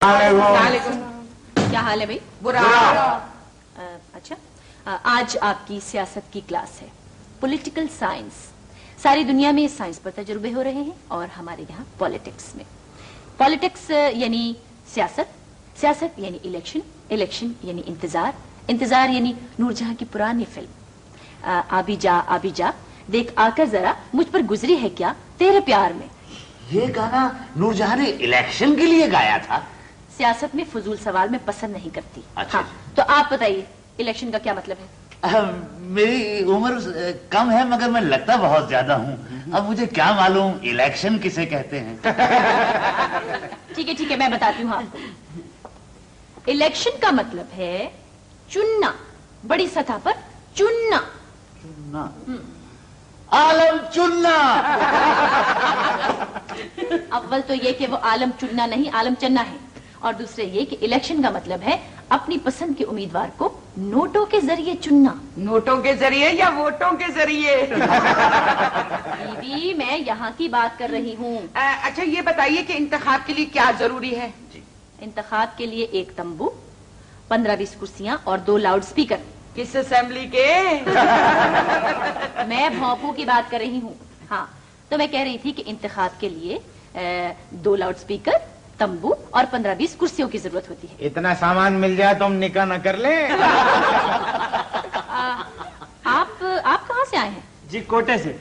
क्या हाल है भाई? बुरा। अच्छा, आज आपकी सियासत की क्लास है, पॉलिटिकल साइंस। सारी दुनिया में साइंस पर तजुर्बे हो रहे हैं और हमारे यहाँ पॉलिटिक्स में। पॉलिटिक्स यानी सियासत, सियासत यानी इलेक्शन, इलेक्शन यानी इंतजार, इंतजार यानी नूरजहां की पुरानी फिल्म आबी जा देख आकर जरा मुझ पर गुजरी है क्या तेरे प्यार में। ये गाना नूरजहां ने इलेक्शन के लिए गाया था? सियासत में फजूल सवाल मैं पसंद नहीं करती। अच्छा। हाँ, तो आप बताइए इलेक्शन का क्या मतलब है? मेरी उम्र कम है मगर मैं लगता बहुत ज्यादा हूँ। अब मुझे क्या मालूम इलेक्शन किसे कहते हैं। ठीक है मैं बताती हूँ आपको। इलेक्शन का मतलब है चुनना, बड़ी सतह पर चुनना। चुनना, आलम चुनना। अव्वल तो ये कि वो आलम चुनना नहीं आलम चन्ना है, और दूसरे ये कि इलेक्शन का मतलब है अपनी पसंद के उम्मीदवार को नोटों के जरिए चुनना। नोटों के जरिए या वोटों के जरिए? बीबी मैं यहाँ की बात कर रही हूँ। अच्छा ये बताइए कि इंतखाब के लिए क्या जरूरी है? इंतखाब के लिए एक तंबू, 15-20 कुर्सियाँ और 2 लाउड स्पीकर। किस असेंबली के? मैं भौंपू की बात कर रही हूँ। हाँ, तो मैं कह रही थी कि इंतखाब के लिए 2 लाउड स्पीकर, तंबू और 15-20 कुर्सियों की जरूरत होती है। इतना सामान मिल जाए तो हम निकाह न कर ले। आप कहाँ से आए हैं? जी कोटे से।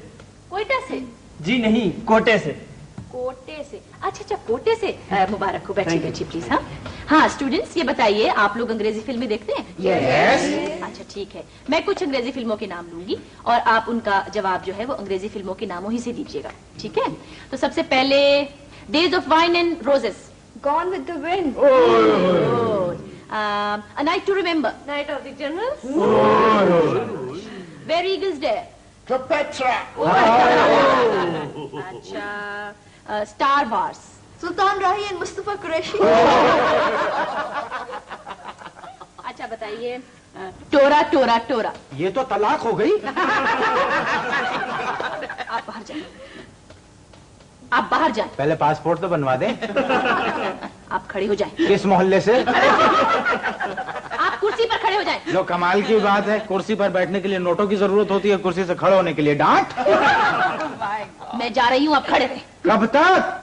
कोयटा से? जी नहीं, कोटे से। कोटे से? अच्छा कोटे से। मुबारक हो, बैठिए प्लीज। हाँ स्टूडेंट्स, ये बताइए आप लोग अंग्रेजी फिल्में देखते हैं? यस। अच्छा ठीक है, मैं कुछ अंग्रेजी फिल्मों के नाम लूंगी और आप उनका जवाब जो है वो अंग्रेजी फिल्मों के नामों ही से दीजिएगा, ठीक है? तो सबसे पहले days of wine and roses. Gone with the Wind. A Night to Remember. Night of the Generals. Where Eagles Dare. Cleopatra. अच्छा, Star Wars. Sultan Rahi and Mustafa Qureshi. अच्छा बताइए, टोरा टोरा टोरा। ये तो तलाक हो गई। आप बाहर जाए, आप बाहर जाए। पहले पासपोर्ट तो बनवा दे। आप खड़े हो जाएं। किस मोहल्ले से? आप कुर्सी पर खड़े हो जाएं। जो कमाल की बात है, कुर्सी पर बैठने के लिए नोटों की जरूरत होती है, कुर्सी से खड़े होने के लिए डांट। मैं जा रही हूँ, आप खड़े रहे। कब तक?